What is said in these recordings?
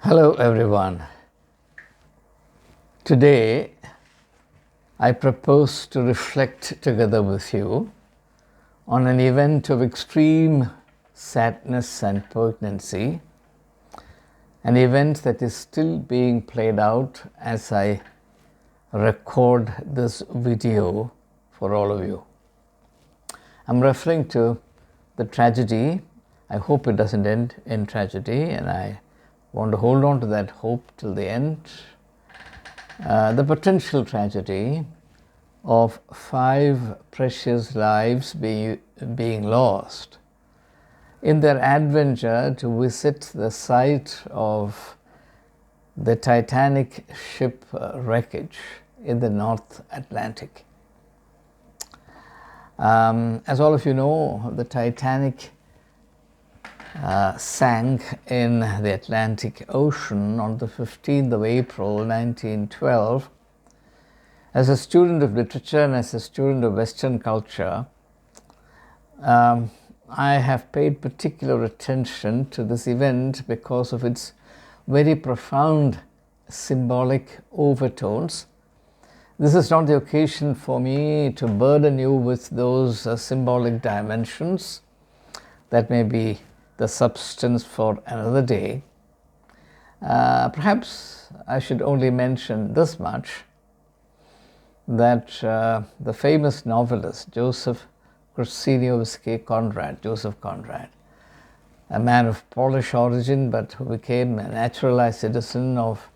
Hello everyone. Today I propose to reflect together with you on an event of extreme sadness and poignancy, an event that is still being played out as I record this video for all of you. I'm referring to the tragedy. I hope it doesn't end in tragedy, and I want to hold on to that hope till the end. The potential tragedy of 5 precious lives being lost in their adventure to visit the site of the Titanic ship wreckage in the North Atlantic. As all of you know, the Titanic sank in the Atlantic Ocean on the 15th of April 1912. As a student of literature and as a student of Western culture, I have paid particular attention to this event because of its very profound symbolic overtones. This is not the occasion for me to burden you with those symbolic dimensions. That may be the substance for another day. Perhaps I should only mention this much, that the famous novelist Joseph Conrad, a man of Polish origin but who became a naturalized citizen of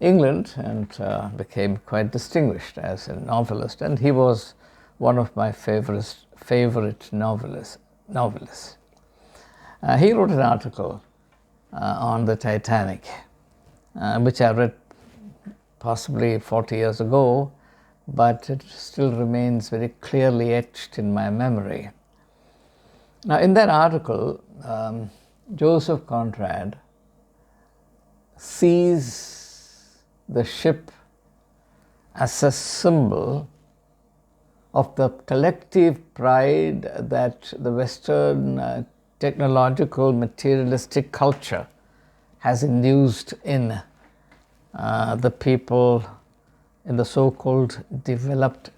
England and became quite distinguished as a novelist, and he was one of my favorite novelists. He wrote an article on the Titanic, which I read possibly 40 years ago, but it still remains very clearly etched in my memory. Now, in that article, Joseph Conrad sees the ship as a symbol of the collective pride that the Western technological materialistic culture has induced in the people in the so-called developed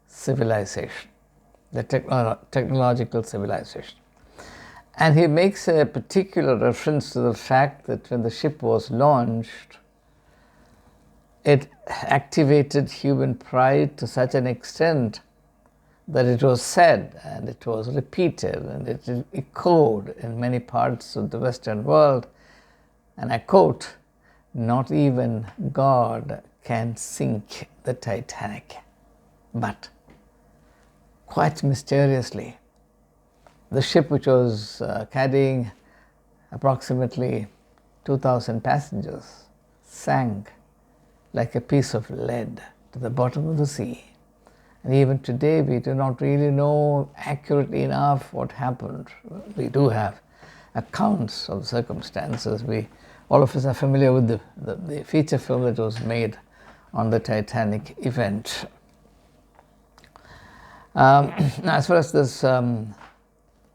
civilization, the technological civilization. And he makes a particular reference to the fact that when the ship was launched, it activated human pride to such an extent that it was said and it was repeated and it echoed in many parts of the Western world. And I quote, "Not even God can sink the Titanic." But quite mysteriously, the ship, which was carrying approximately 2,000 passengers, sank like a piece of lead to the bottom of the sea. And even today, we do not really know accurately enough what happened. We do have accounts of circumstances. All of us are familiar with the feature film that was made on the Titanic event. As far as this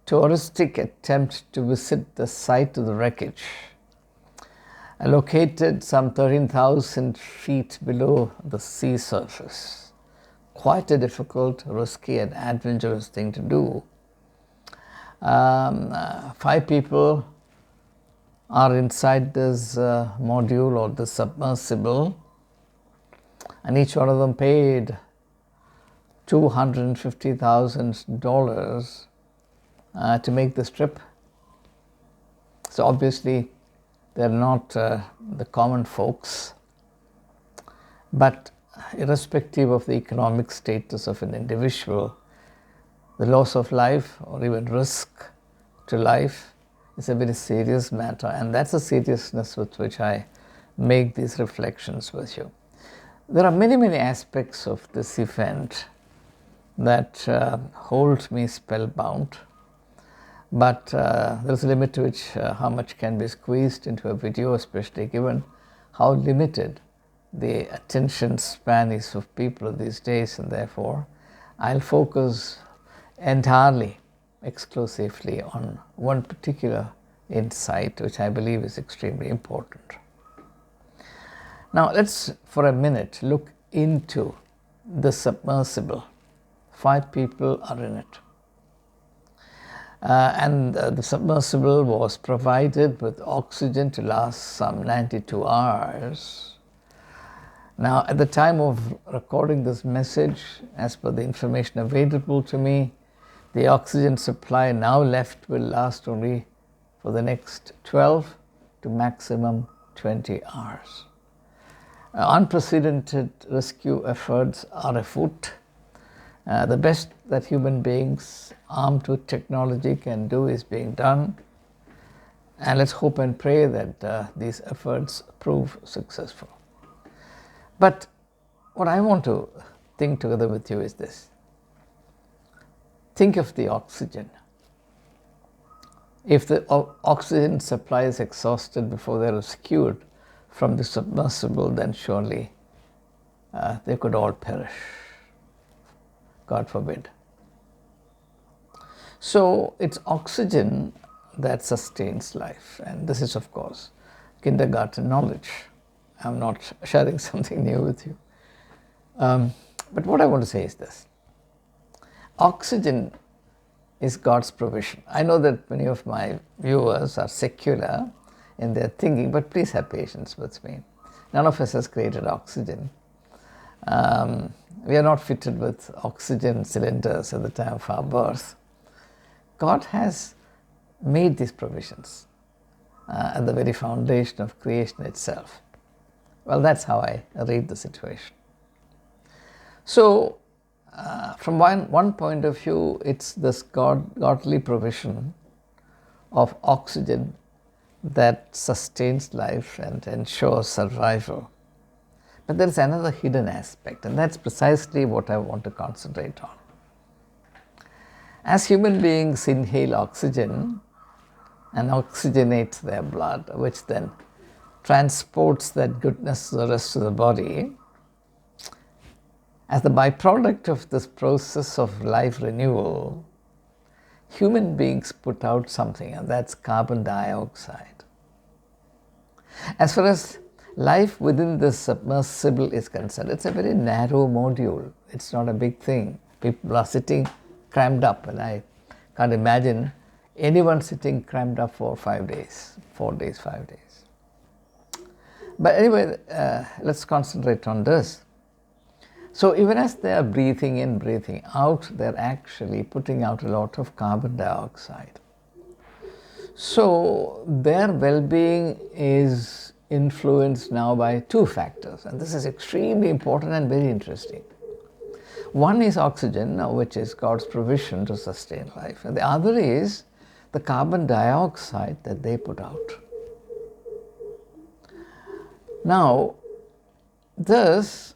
touristic attempt to visit the site of the wreckage, located some 13,000 feet below the sea surface, quite a difficult, risky and adventurous thing to do. 5 people are inside this module or the submersible, and each one of them paid $250,000 to make this trip. So obviously they're not the common folks, but irrespective of the economic status of an individual, the loss of life or even risk to life is a very serious matter, and that's the seriousness with which I make these reflections with you. There are many aspects of this event that hold me spellbound, but there's a limit to which how much can be squeezed into a video, especially given how limited the attention span is of people these days, and therefore I'll focus entirely, exclusively on one particular insight which I believe is extremely important. Now let's for a minute look into the submersible. 5 people are in it. And the submersible was provided with oxygen to last some 92 hours. Now, at the time of recording this message, as per the information available to me, the oxygen supply now left will last only for the next 12 to maximum 20 hours. Unprecedented rescue efforts are afoot. The best that human beings armed with technology can do is being done. And let's hope and pray that these efforts prove successful. But what I want to think together with you is this. Think of the oxygen. If the oxygen supply is exhausted before they are rescued from the submersible, then surely they could all perish. God forbid. So it's oxygen that sustains life, and this is, of course, kindergarten knowledge. I'm not sharing something new with you. But what I want to say is this. Oxygen is God's provision. I know that many of my viewers are secular in their thinking, but please have patience with me. None of us has created oxygen. We are not fitted with oxygen cylinders at the time of our birth. God has made these provisions at the very foundation of creation itself. Well, that's how I read the situation. So, from one point of view, it's this godly provision of oxygen that sustains life and ensures survival. But there is another hidden aspect, and that's precisely what I want to concentrate on. As human beings inhale oxygen and oxygenate their blood, which then transports that goodness to the rest of the body, as the byproduct of this process of life renewal, human beings put out something, and that's carbon dioxide. As far as life within this submersible is concerned, it's a very narrow module. It's not a big thing. People are sitting crammed up, and I can't imagine anyone sitting crammed up for 5 days, 4 days, 5 days. But anyway, let's concentrate on this. So even as they are breathing in, breathing out, they're actually putting out a lot of carbon dioxide. So their well-being is influenced now by 2 factors, and this is extremely important and very interesting. One is oxygen, which is God's provision to sustain life, and the other is the carbon dioxide that they put out. Now, this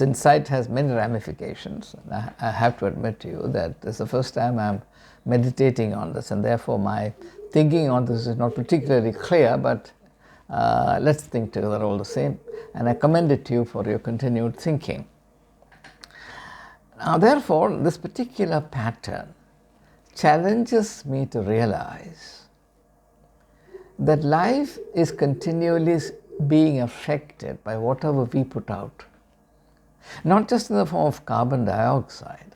insight has many ramifications. I have to admit to you that this is the first time I'm meditating on this, and therefore my thinking on this is not particularly clear, but let's think together all the same. And I commend it to you for your continued thinking. Now, therefore, this particular pattern challenges me to realize that life is continually being affected by whatever we put out. Not just in the form of carbon dioxide,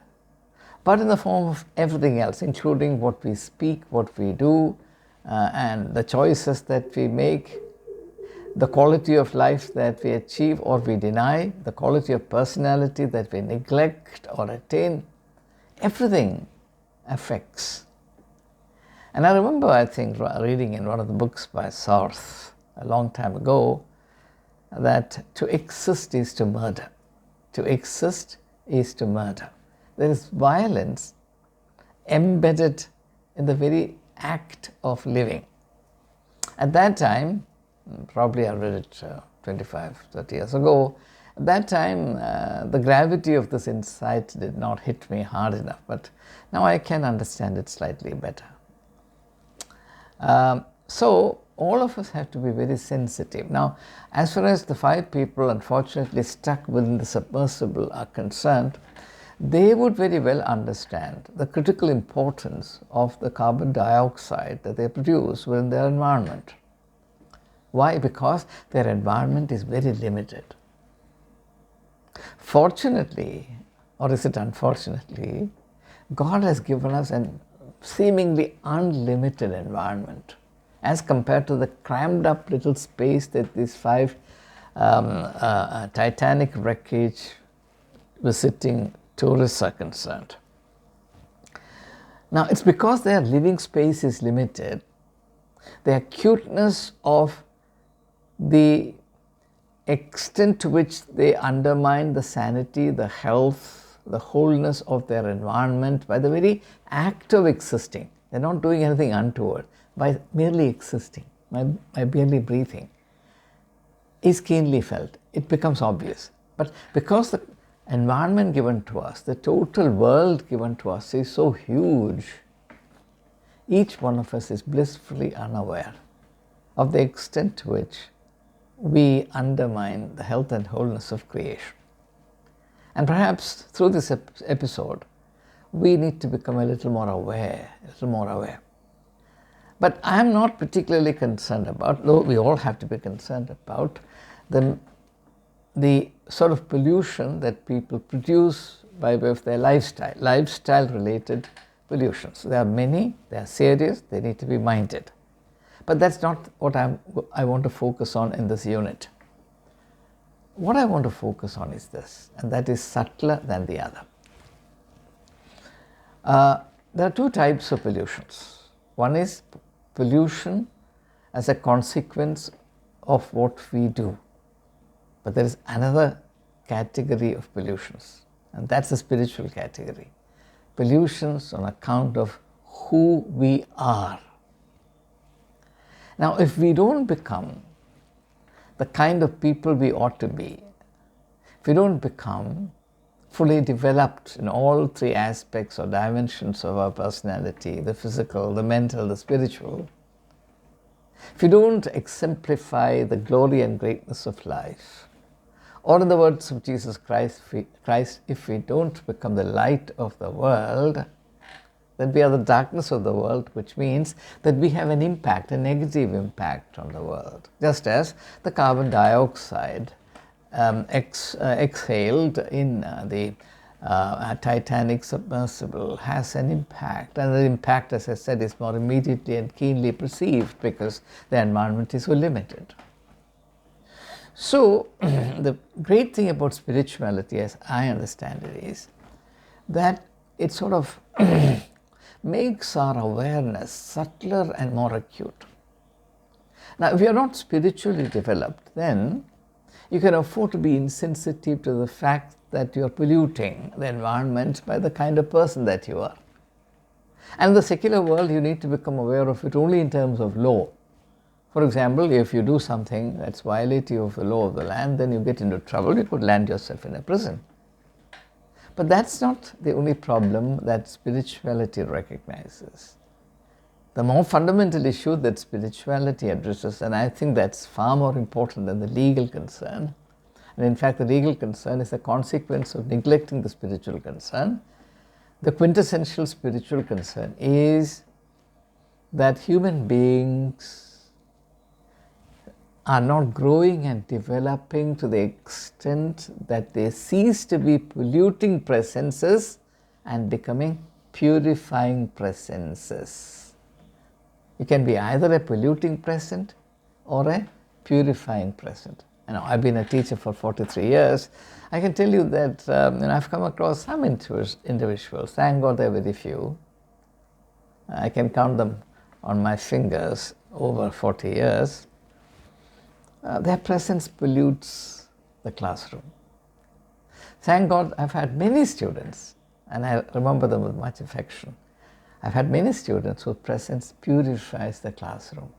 but in the form of everything else, including what we speak, what we do, and the choices that we make, the quality of life that we achieve or we deny, the quality of personality that we neglect or attain. Everything affects. And I remember, I think, reading in one of the books by Sarth a long time ago, that to exist is to murder. To exist is to murder. There is violence embedded in the very act of living. At that time, probably I read it 25, 30 years ago, at that time the gravity of this insight did not hit me hard enough, but now I can understand it slightly better. So all of us have to be very sensitive. Now, as far as the 5 people unfortunately stuck within the submersible are concerned, they would very well understand the critical importance of the carbon dioxide that they produce within their environment. Why? Because their environment is very limited. Fortunately, or is it unfortunately, God has given us a seemingly unlimited environment as compared to the crammed up little space that these 5 Titanic wreckage visiting tourists are concerned. Now, it's because their living space is limited, the acuteness of the extent to which they undermine the sanity, the health, the wholeness of their environment by the very act of existing. They're not doing anything untoward. By merely existing, by merely breathing, is keenly felt. It becomes obvious. But because the environment given to us, the total world given to us is so huge, each one of us is blissfully unaware of the extent to which we undermine the health and wholeness of creation. And perhaps through this episode, we need to become a little more aware. But I am not particularly concerned about, though we all have to be concerned about, the sort of pollution that people produce by way of their lifestyle related pollutions. There are many, they are serious, they need to be minded. But that's not what I want to focus on in this unit. What I want to focus on is this, and that is subtler than the other. There are 2 types of pollutions. One is pollution as a consequence of what we do. But there is another category of pollutions, and that's the spiritual category. Pollutions on account of who we are. Now, if we don't become the kind of people we ought to be, if we don't become fully developed in all 3 aspects or dimensions of our personality, the physical, the mental, the spiritual, if we don't exemplify the glory and greatness of life, or in the words of Jesus Christ, if we don't become the light of the world, then we are the darkness of the world, which means that we have an impact, a negative impact on the world. Just as the carbon dioxide exhaled in the Titanic submersible has an impact, and the impact, as I said, is more immediately and keenly perceived because the environment is so limited. So the great thing about spirituality, as I understand it, is that it sort of makes our awareness subtler and more acute. Now, if you are not spiritually developed, then you can afford to be insensitive to the fact that you are polluting the environment by the kind of person that you are. And in the secular world, you need to become aware of it only in terms of law. For example, if you do something that's violative of the law of the land, then you get into trouble, you could land yourself in a prison. But that's not the only problem that spirituality recognizes. The more fundamental issue that spirituality addresses, and I think that's far more important than the legal concern, and in fact the legal concern is a consequence of neglecting the spiritual concern. The quintessential spiritual concern is that human beings are not growing and developing to the extent that they cease to be polluting presences and becoming purifying presences. You can be either a polluting present or a purifying present. I've been a teacher for 43 years. I can tell you that I've come across some individuals, thank God there are very few. I can count them on my fingers over 40 years. Their presence pollutes the classroom. Thank God I've had many students, and I remember them with much affection. I've had many students whose presence purifies the classroom.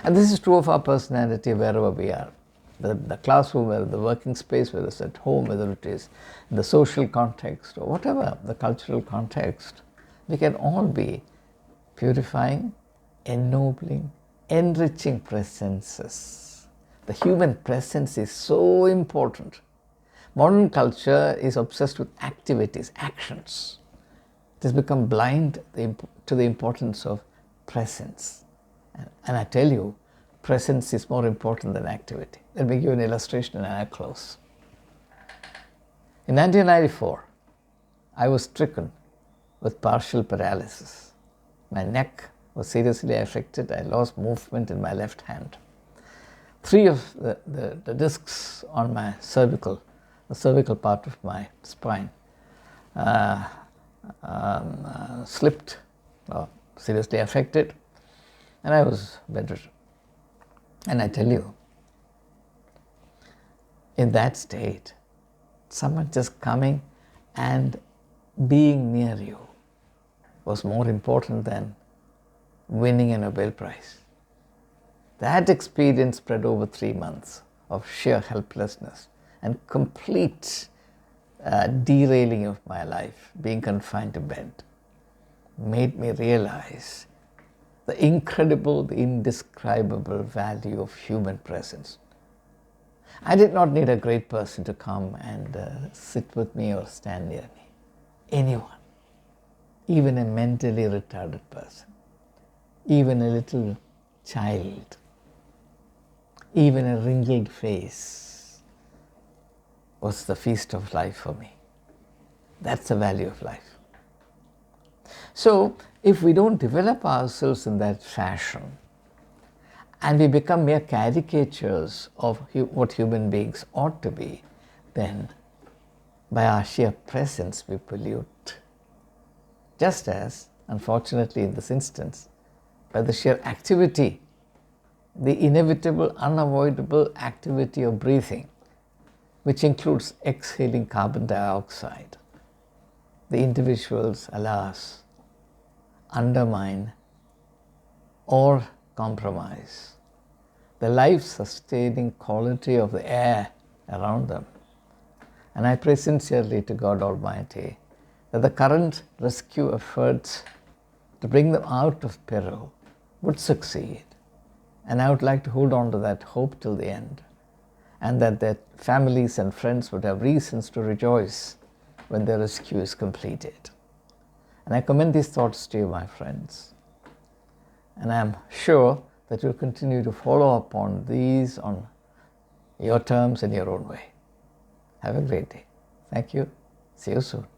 And this is true of our personality wherever we are. The classroom, whether the working space, whether it's at home, whether it is in the social context or whatever, the cultural context, we can all be purifying, ennobling, enriching presences. The human presence is so important. Modern culture is obsessed with activities, actions. It has become blind to the importance of presence. And I tell you, presence is more important than activity. Let me give you an illustration and I'll close. In 1994, I was stricken with partial paralysis. My neck was seriously affected. I lost movement in my left hand. 3 of the discs on my the cervical part of my spine slipped, or seriously affected, and I was bedridden. And I tell you, in that state, someone just coming and being near you was more important than winning a Nobel Prize. That experience spread over 3 months of sheer helplessness and complete derailing of my life, being confined to bed, made me realize the incredible, the indescribable value of human presence. I did not need a great person to come and sit with me or stand near me. Anyone, even a mentally retarded person, even a little child, even a wrinkled face was the feast of life for me. That's the value of life. So, if we don't develop ourselves in that fashion and we become mere caricatures of what human beings ought to be, then by our sheer presence we pollute. Just as, unfortunately in this instance, by the sheer activity, the inevitable, unavoidable activity of breathing, which includes exhaling carbon dioxide, the individuals, alas, undermine or compromise the life-sustaining quality of the air around them. And I pray sincerely to God Almighty that the current rescue efforts to bring them out of peril would succeed. And I would like to hold on to that hope till the end, and that their families and friends would have reasons to rejoice when their rescue is completed. And I commend these thoughts to you, my friends. And I am sure that you'll continue to follow upon these on your terms and your own way. Have a great day. Thank you. See you soon.